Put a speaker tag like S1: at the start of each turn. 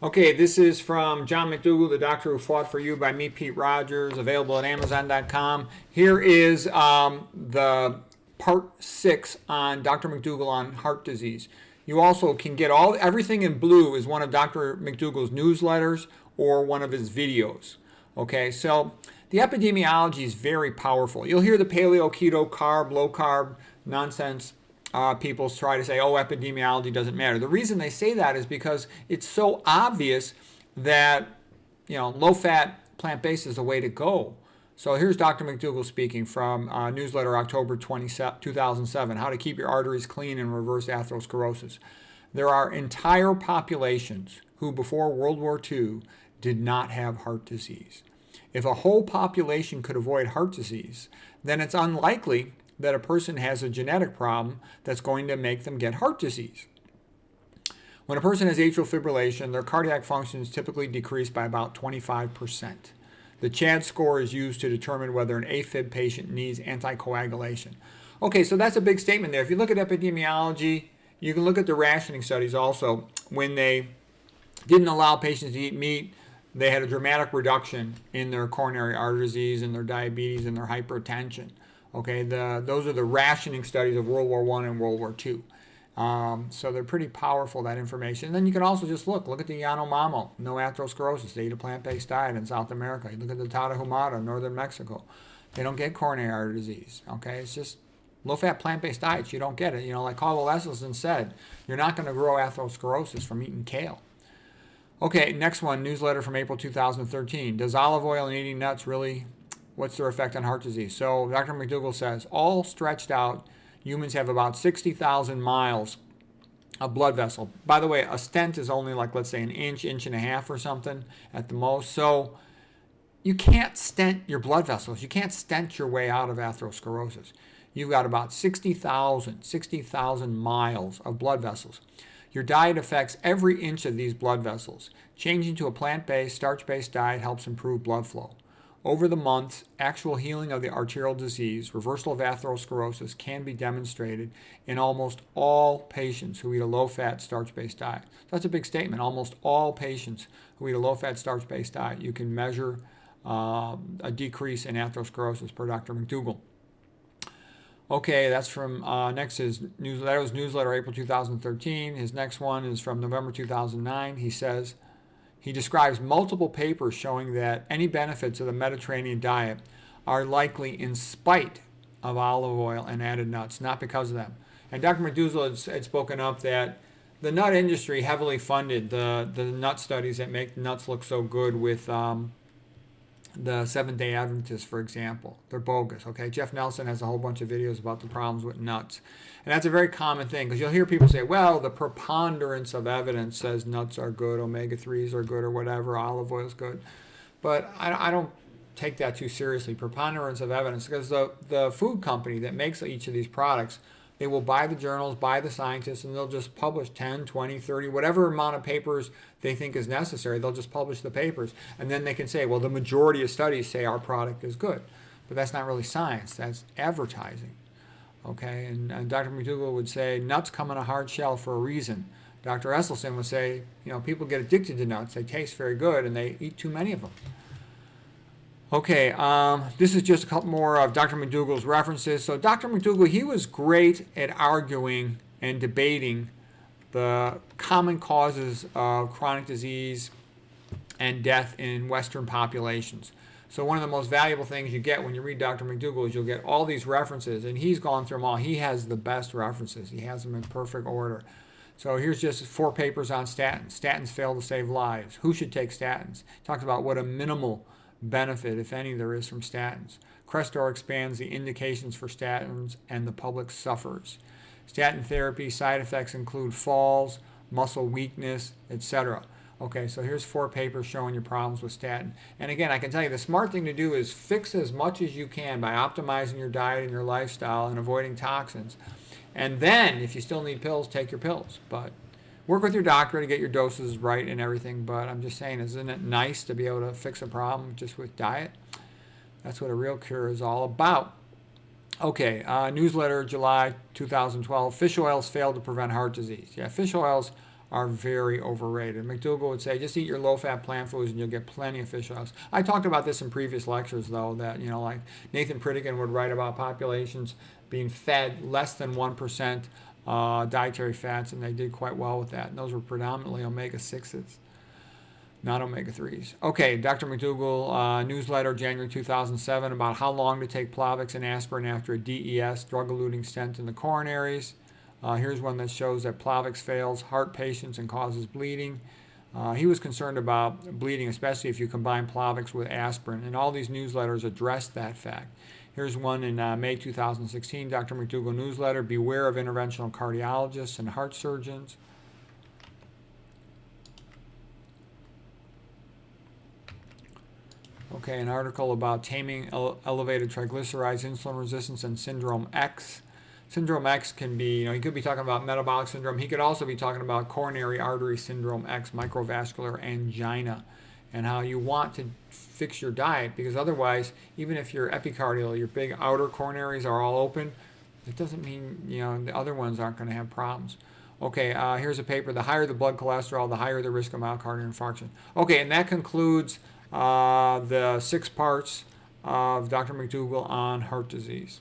S1: Okay, this is from John McDougall, the doctor who fought for you, by me, Pete Rogers, available at Amazon.com. Here is the part 6 on Dr. McDougall on heart disease. You also can get everything in blue is one of Dr. McDougall's newsletters or one of his videos. Okay, so the epidemiology is very powerful. You'll hear the paleo, keto, carb, low carb nonsense. People try to say, oh, epidemiology doesn't matter. The reason they say that is because it's so obvious that, low-fat, plant-based is the way to go. So here's Dr. McDougall speaking from newsletter October 2007, How to Keep Your Arteries Clean and Reverse Atherosclerosis. There are entire populations who before World War II did not have heart disease. If a whole population could avoid heart disease, then it's unlikely that a person has a genetic problem that's going to make them get heart disease. When a person has atrial fibrillation, their cardiac function is typically decreased by about 25%. The CHAD score is used to determine whether an AFib patient needs anticoagulation. Okay, so that's a big statement there. If you look at epidemiology, you can look at the rationing studies also. When they didn't allow patients to eat meat, they had a dramatic reduction in their coronary artery disease and their diabetes and their hypertension. Okay, those are the rationing studies of World War I and World War II. So they're pretty powerful, that information. And then you can also just look at the Yanomamo, no atherosclerosis. They eat a plant-based diet in South America. You look at the Tarahumara, northern Mexico. They don't get coronary artery disease. Okay, it's just low-fat plant-based diets. You don't get it. Like Carl Esselstyn said, you're not going to grow atherosclerosis from eating kale. Okay, next one, newsletter from April 2013. Does olive oil and eating nuts really... What's their effect on heart disease? So Dr. McDougall says, all stretched out, humans have about 60,000 miles of blood vessel. By the way, a stent is only like, let's say, an inch and a half or something at the most. So you can't stent your blood vessels. You can't stent your way out of atherosclerosis. You've got about 60,000 miles of blood vessels. Your diet affects every inch of these blood vessels. Changing to a plant-based, starch-based diet helps improve blood flow. Over the months, actual healing of the arterial disease, reversal of atherosclerosis, can be demonstrated in almost all patients who eat a low-fat, starch-based diet. That's a big statement. Almost all patients who eat a low-fat, starch-based diet, you can measure a decrease in atherosclerosis per Dr. McDougall. Okay, that's from next is newsletter April 2013. His next one is from November 2009. He says, he describes multiple papers showing that any benefits of the Mediterranean diet are likely in spite of olive oil and added nuts, not because of them. And Dr. McDougall had spoken up that the nut industry heavily funded the nut studies that make nuts look so good with the Seventh-day Adventists, for example. They're bogus, okay? Jeff Nelson has a whole bunch of videos about the problems with nuts. And that's a very common thing, because you'll hear people say, well, the preponderance of evidence says nuts are good, omega-3s are good, or whatever, olive oil is good. But I don't take that too seriously, preponderance of evidence, because the food company that makes each of these products, they will buy the journals, buy the scientists, and they'll just publish 10, 20, 30, whatever amount of papers they think is necessary. They'll just publish the papers. And then they can say, well, the majority of studies say our product is good. But that's not really science. That's advertising. Okay? And Dr. McDougall would say, nuts come in a hard shell for a reason. Dr. Esselstyn would say, people get addicted to nuts. They taste very good, and they eat too many of them. Okay, this is just a couple more of Dr. McDougall's references. So Dr. McDougall, he was great at arguing and debating the common causes of chronic disease and death in Western populations. So one of the most valuable things you get when you read Dr. McDougall is you'll get all these references, and he's gone through them all. He has the best references. He has them in perfect order. So here's just 4 papers on statins. Statins fail to save lives. Who should take statins? Talks about what a minimal benefit, if any, there is from statins. Crestor expands the indications for statins, and the public suffers. Statin therapy side effects include falls, muscle weakness, etc. Okay, so here's 4 papers showing you problems with statin. And again, I can tell you the smart thing to do is fix as much as you can by optimizing your diet and your lifestyle and avoiding toxins. And then, if you still need pills, take your pills. But work with your doctor to get your doses right and everything. But I'm just saying, isn't it nice to be able to fix a problem just with diet? That's what a real cure is all about. Okay, newsletter July 2012. Fish oils fail to prevent heart disease. Yeah, fish oils are very overrated. McDougall would say just eat your low-fat plant foods and you'll get plenty of fish oils. I talked about this in previous lectures, though, that, like Nathan Pritikin would write about populations being fed less than 1% dietary fats, and they did quite well with that. And those were predominantly omega-6s, not omega-3s. Okay, Dr. McDougall newsletter, January 2007, about how long to take Plavix and aspirin after a DES, drug-eluting stent in the coronaries. Here's one that shows that Plavix fails heart patients and causes bleeding. He was concerned about bleeding, especially if you combine Plavix with aspirin, and all these newsletters addressed that fact. Here's one in May 2016, Dr. McDougall newsletter, beware of interventional cardiologists and heart surgeons. Okay, an article about taming elevated triglycerides, insulin resistance, and syndrome X. Syndrome X can be, he could be talking about metabolic syndrome. He could also be talking about coronary artery syndrome X, microvascular angina, and how you want to fix your diet, because otherwise, even if you're epicardial, your big outer coronaries are all open, it doesn't mean, the other ones aren't going to have problems. Okay, here's a paper. The higher the blood cholesterol, the higher the risk of myocardial infarction. Okay, and that concludes the 6 parts of Dr. McDougall on heart disease.